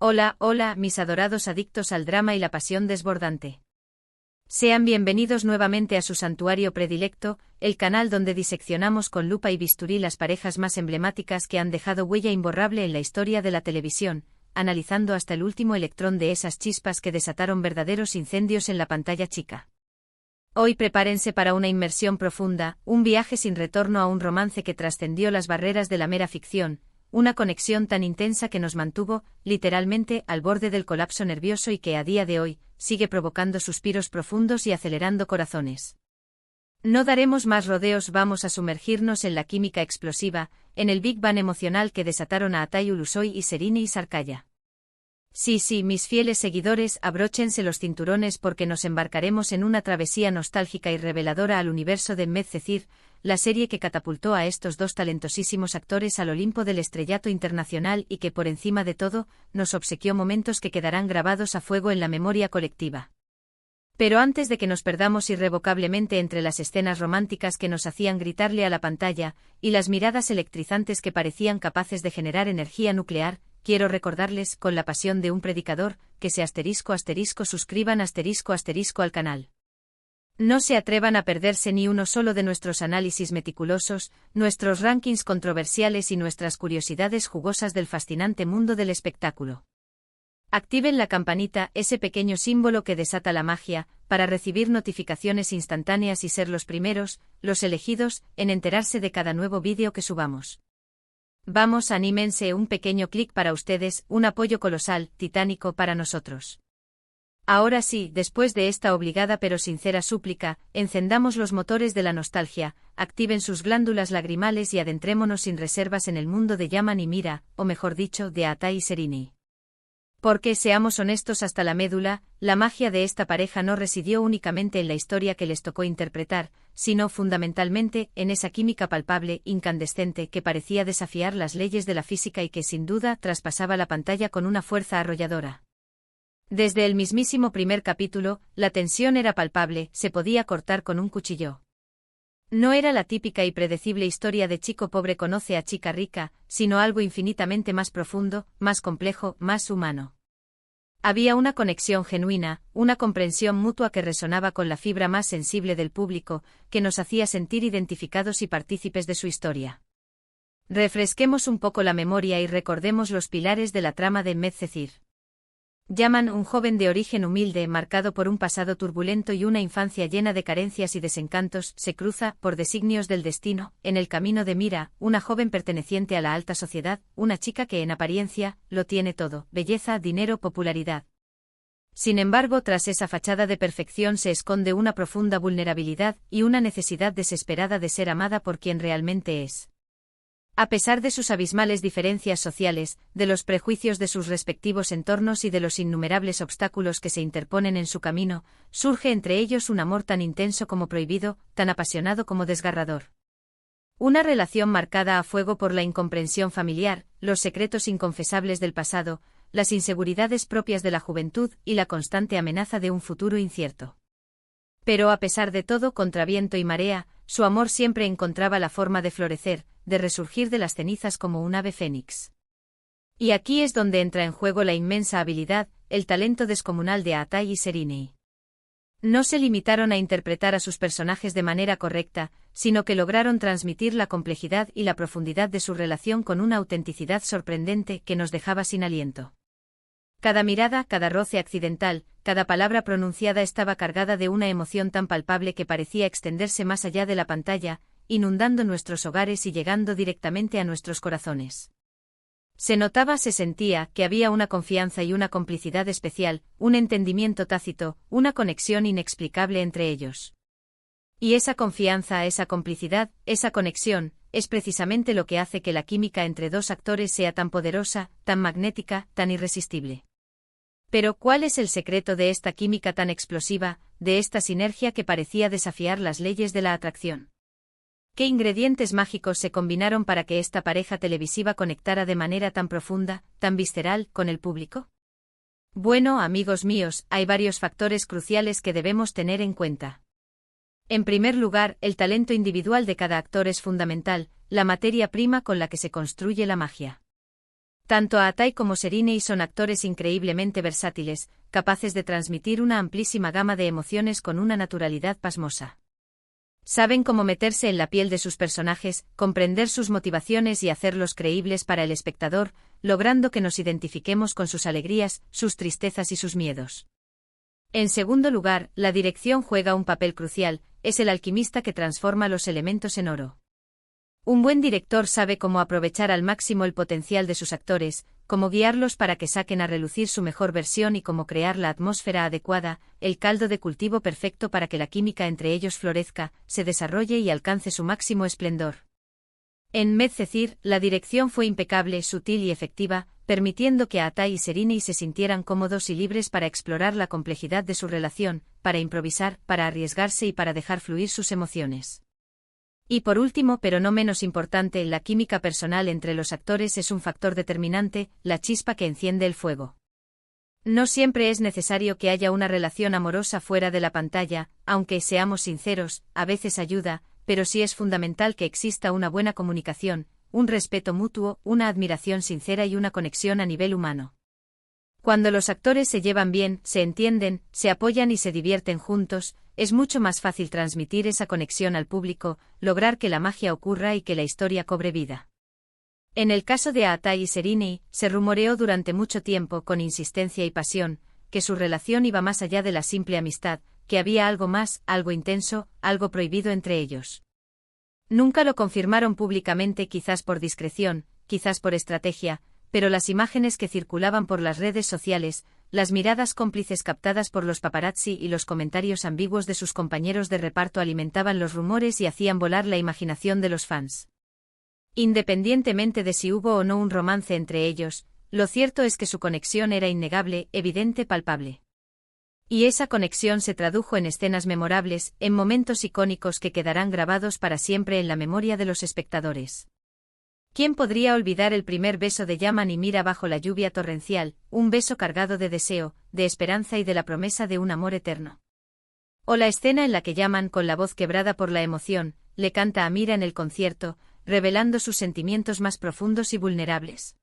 Hola, hola, mis adorados adictos al drama y la pasión desbordante. Sean bienvenidos nuevamente a su santuario predilecto, el canal donde diseccionamos con lupa y bisturí las parejas más emblemáticas que han dejado huella imborrable en la historia de la televisión, analizando hasta el último electrón de esas chispas que desataron verdaderos incendios en la pantalla chica. Hoy prepárense para una inmersión profunda, un viaje sin retorno a un romance que trascendió las barreras de la mera ficción, una conexión tan intensa que nos mantuvo, literalmente, al borde del colapso nervioso y que a día de hoy, sigue provocando suspiros profundos y acelerando corazones. No daremos más rodeos, vamos a sumergirnos en la química explosiva, en el Big Bang emocional que desataron a Atay Ulusoy y Serini Sarkaya. Sí, mis fieles seguidores, abróchense los cinturones porque nos embarcaremos en una travesía nostálgica y reveladora al universo de Medcezir, la serie que catapultó a estos dos talentosísimos actores al Olimpo del estrellato internacional y que por encima de todo, nos obsequió momentos que quedarán grabados a fuego en la memoria colectiva. Pero antes de que nos perdamos irrevocablemente entre las escenas románticas que nos hacían gritarle a la pantalla, y las miradas electrizantes que parecían capaces de generar energía nuclear, quiero recordarles, con la pasión de un predicador, que se suscriban al canal. No se atrevan a perderse ni uno solo de nuestros análisis meticulosos, nuestros rankings controversiales y nuestras curiosidades jugosas del fascinante mundo del espectáculo. Activen la campanita, ese pequeño símbolo que desata la magia, para recibir notificaciones instantáneas y ser los primeros, los elegidos, en enterarse de cada nuevo vídeo que subamos. Vamos, anímense, un pequeño clic para ustedes, un apoyo colosal, titánico para nosotros. Ahora sí, después de esta obligada pero sincera súplica, encendamos los motores de la nostalgia, activen sus glándulas lagrimales y adentrémonos sin reservas en el mundo de Yaman y Mira, o mejor dicho, de Atay y Serini. Porque, seamos honestos hasta la médula, la magia de esta pareja no residió únicamente en la historia que les tocó interpretar, sino fundamentalmente en esa química palpable, incandescente, que parecía desafiar las leyes de la física y que sin duda traspasaba la pantalla con una fuerza arrolladora. Desde el mismísimo primer capítulo, la tensión era palpable, se podía cortar con un cuchillo. No era la típica y predecible historia de chico pobre conoce a chica rica, sino algo infinitamente más profundo, más complejo, más humano. Había una conexión genuina, una comprensión mutua que resonaba con la fibra más sensible del público, que nos hacía sentir identificados y partícipes de su historia. Refresquemos un poco la memoria y recordemos los pilares de la trama de Medcezir. Yaman, un joven de origen humilde marcado por un pasado turbulento y una infancia llena de carencias y desencantos, se cruza, por designios del destino, en el camino de Mira, una joven perteneciente a la alta sociedad, una chica que en apariencia, lo tiene todo, belleza, dinero, popularidad. Sin embargo, tras esa fachada de perfección se esconde una profunda vulnerabilidad y una necesidad desesperada de ser amada por quien realmente es. A pesar de sus abismales diferencias sociales, de los prejuicios de sus respectivos entornos y de los innumerables obstáculos que se interponen en su camino, surge entre ellos un amor tan intenso como prohibido, tan apasionado como desgarrador. Una relación marcada a fuego por la incomprensión familiar, los secretos inconfesables del pasado, las inseguridades propias de la juventud y la constante amenaza de un futuro incierto. Pero a pesar de todo, contra viento y marea, su amor siempre encontraba la forma de florecer, de resurgir de las cenizas como un ave fénix. Y aquí es donde entra en juego la inmensa habilidad, el talento descomunal de Atay y Serini. No se limitaron a interpretar a sus personajes de manera correcta, sino que lograron transmitir la complejidad y la profundidad de su relación con una autenticidad sorprendente que nos dejaba sin aliento. Cada mirada, cada roce accidental, cada palabra pronunciada estaba cargada de una emoción tan palpable que parecía extenderse más allá de la pantalla, inundando nuestros hogares y llegando directamente a nuestros corazones. Se notaba, se sentía, que había una confianza y una complicidad especial, un entendimiento tácito, una conexión inexplicable entre ellos. Y esa confianza, esa complicidad, esa conexión, es precisamente lo que hace que la química entre dos actores sea tan poderosa, tan magnética, tan irresistible. Pero, ¿cuál es el secreto de esta química tan explosiva, de esta sinergia que parecía desafiar las leyes de la atracción? ¿Qué ingredientes mágicos se combinaron para que esta pareja televisiva conectara de manera tan profunda, tan visceral, con el público? Bueno, amigos míos, hay varios factores cruciales que debemos tener en cuenta. En primer lugar, el talento individual de cada actor es fundamental, la materia prima con la que se construye la magia. Tanto Atay como Seriney son actores increíblemente versátiles, capaces de transmitir una amplísima gama de emociones con una naturalidad pasmosa. Saben cómo meterse en la piel de sus personajes, comprender sus motivaciones y hacerlos creíbles para el espectador, logrando que nos identifiquemos con sus alegrías, sus tristezas y sus miedos. En segundo lugar, la dirección juega un papel crucial, es el alquimista que transforma los elementos en oro. Un buen director sabe cómo aprovechar al máximo el potencial de sus actores, cómo guiarlos para que saquen a relucir su mejor versión y cómo crear la atmósfera adecuada, el caldo de cultivo perfecto para que la química entre ellos florezca, se desarrolle y alcance su máximo esplendor. En Medcezir, la dirección fue impecable, sutil y efectiva, permitiendo que Atay y Seriney se sintieran cómodos y libres para explorar la complejidad de su relación, para improvisar, para arriesgarse y para dejar fluir sus emociones. Y por último, pero no menos importante, la química personal entre los actores es un factor determinante, la chispa que enciende el fuego. No siempre es necesario que haya una relación amorosa fuera de la pantalla, aunque seamos sinceros, a veces ayuda, pero sí es fundamental que exista una buena comunicación, un respeto mutuo, una admiración sincera y una conexión a nivel humano. Cuando los actores se llevan bien, se entienden, se apoyan y se divierten juntos, es mucho más fácil transmitir esa conexión al público, lograr que la magia ocurra y que la historia cobre vida. En el caso de Atay y Seriney, se rumoreó durante mucho tiempo, con insistencia y pasión, que su relación iba más allá de la simple amistad, que había algo más, algo intenso, algo prohibido entre ellos. Nunca lo confirmaron públicamente, quizás por discreción, quizás por estrategia, pero las imágenes que circulaban por las redes sociales, las miradas cómplices captadas por los paparazzi y los comentarios ambiguos de sus compañeros de reparto alimentaban los rumores y hacían volar la imaginación de los fans. Independientemente de si hubo o no un romance entre ellos, lo cierto es que su conexión era innegable, evidente, palpable. Y esa conexión se tradujo en escenas memorables, en momentos icónicos que quedarán grabados para siempre en la memoria de los espectadores. ¿Quién podría olvidar el primer beso de Yaman y Mira bajo la lluvia torrencial, un beso cargado de deseo, de esperanza y de la promesa de un amor eterno? O la escena en la que Yaman, con la voz quebrada por la emoción, le canta a Mira en el concierto, revelando sus sentimientos más profundos y vulnerables.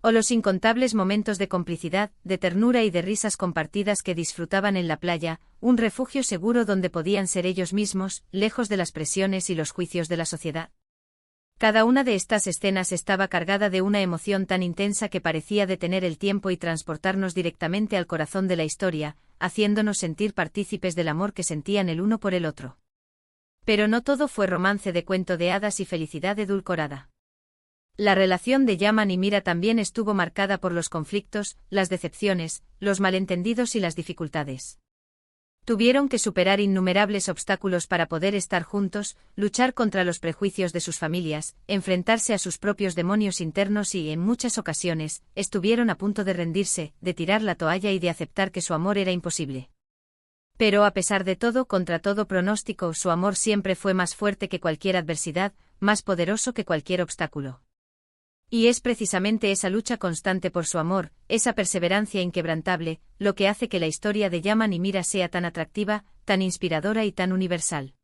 O los incontables momentos de complicidad, de ternura y de risas compartidas que disfrutaban en la playa, un refugio seguro donde podían ser ellos mismos, lejos de las presiones y los juicios de la sociedad. Cada una de estas escenas estaba cargada de una emoción tan intensa que parecía detener el tiempo y transportarnos directamente al corazón de la historia, haciéndonos sentir partícipes del amor que sentían el uno por el otro. Pero no todo fue romance de cuento de hadas y felicidad edulcorada. La relación de Yaman y Mira también estuvo marcada por los conflictos, las decepciones, los malentendidos y las dificultades. Tuvieron que superar innumerables obstáculos para poder estar juntos, luchar contra los prejuicios de sus familias, enfrentarse a sus propios demonios internos y, en muchas ocasiones, estuvieron a punto de rendirse, de tirar la toalla y de aceptar que su amor era imposible. Pero a pesar de todo, contra todo pronóstico, su amor siempre fue más fuerte que cualquier adversidad, más poderoso que cualquier obstáculo. Y es precisamente esa lucha constante por su amor, esa perseverancia inquebrantable, lo que hace que la historia de Yaman y Mira sea tan atractiva, tan inspiradora y tan universal.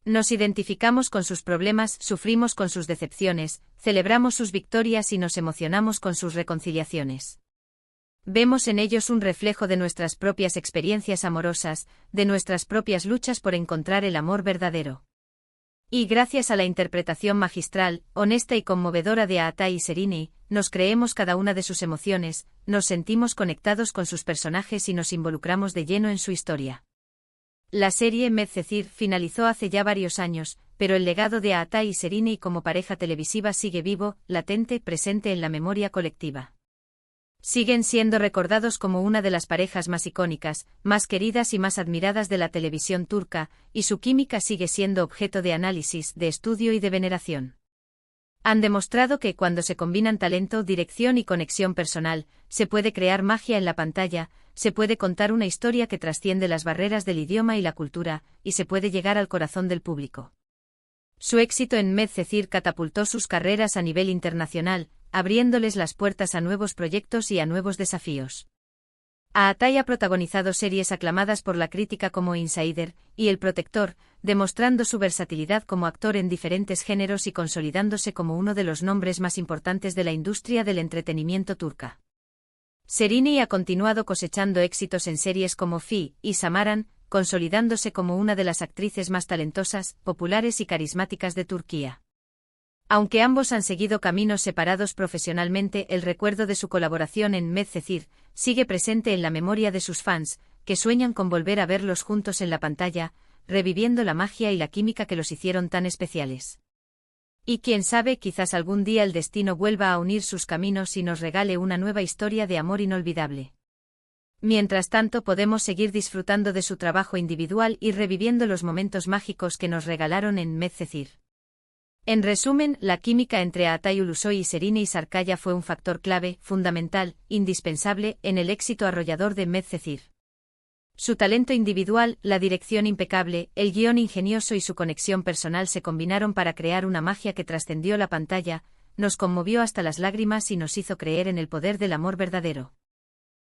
Nos identificamos con sus problemas, sufrimos con sus decepciones, celebramos sus victorias y nos emocionamos con sus reconciliaciones. Vemos en ellos un reflejo de nuestras propias experiencias amorosas, de nuestras propias luchas por encontrar el amor verdadero. Y gracias a la interpretación magistral, honesta y conmovedora de Atay y Seriney, nos creemos cada una de sus emociones, nos sentimos conectados con sus personajes y nos involucramos de lleno en su historia. La serie Medcezir finalizó hace ya varios años, pero el legado de Atay y Seriney como pareja televisiva sigue vivo, latente, presente en la memoria colectiva. Siguen siendo recordados como una de las parejas más icónicas, más queridas y más admiradas de la televisión turca, y su química sigue siendo objeto de análisis, de estudio y de veneración. Han demostrado que cuando se combinan talento, dirección y conexión personal, se puede crear magia en la pantalla, se puede contar una historia que trasciende las barreras del idioma y la cultura, y se puede llegar al corazón del público. Su éxito en Medcezir catapultó sus carreras a nivel internacional, abriéndoles las puertas a nuevos proyectos y a nuevos desafíos. Aatay ha protagonizado series aclamadas por la crítica como Insider y El Protector, demostrando su versatilidad como actor en diferentes géneros y consolidándose como uno de los nombres más importantes de la industria del entretenimiento turca. Serenay ha continuado cosechando éxitos en series como Fi y Samaran, consolidándose como una de las actrices más talentosas, populares y carismáticas de Turquía. Aunque ambos han seguido caminos separados profesionalmente, el recuerdo de su colaboración en Medcezir sigue presente en la memoria de sus fans, que sueñan con volver a verlos juntos en la pantalla, reviviendo la magia y la química que los hicieron tan especiales. Y quién sabe, quizás algún día el destino vuelva a unir sus caminos y nos regale una nueva historia de amor inolvidable. Mientras tanto, podemos seguir disfrutando de su trabajo individual y reviviendo los momentos mágicos que nos regalaron en Medcezir. En resumen, la química entre Aatay Ulusoy y Serenay Sarkaya fue un factor clave, fundamental, indispensable, en el éxito arrollador de Medcezir. Su talento individual, la dirección impecable, el guión ingenioso y su conexión personal se combinaron para crear una magia que trascendió la pantalla, nos conmovió hasta las lágrimas y nos hizo creer en el poder del amor verdadero.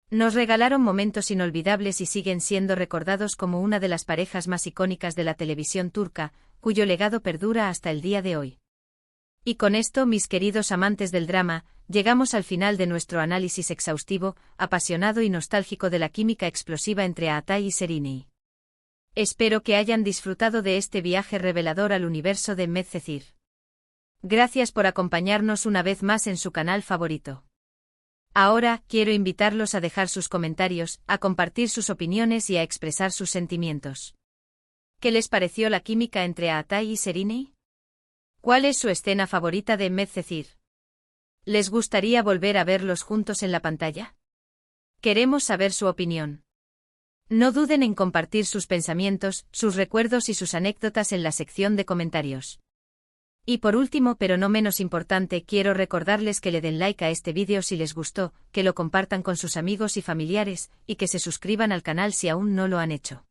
Nos regalaron momentos inolvidables y siguen siendo recordados como una de las parejas más icónicas de la televisión turca, cuyo legado perdura hasta el día de hoy. Y con esto, mis queridos amantes del drama, llegamos al final de nuestro análisis exhaustivo, apasionado y nostálgico de la química explosiva entre Aatay y Serenay. Espero que hayan disfrutado de este viaje revelador al universo de Medcezir. Gracias por acompañarnos una vez más en su canal favorito. Ahora, quiero invitarlos a dejar sus comentarios, a compartir sus opiniones y a expresar sus sentimientos. ¿Qué les pareció la química entre Aatay y Serenay? ¿Cuál es su escena favorita de Medcezir? ¿Les gustaría volver a verlos juntos en la pantalla? Queremos saber su opinión. No duden en compartir sus pensamientos, sus recuerdos y sus anécdotas en la sección de comentarios. Y por último, pero no menos importante, quiero recordarles que le den like a este vídeo si les gustó, que lo compartan con sus amigos y familiares, y que se suscriban al canal si aún no lo han hecho.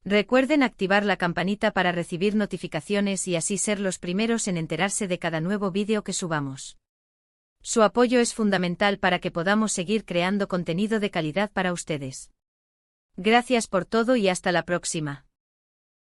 Recuerden activar la campanita para recibir notificaciones y así ser los primeros en enterarse de cada nuevo vídeo que subamos. Su apoyo es fundamental para que podamos seguir creando contenido de calidad para ustedes. Gracias por todo y hasta la próxima.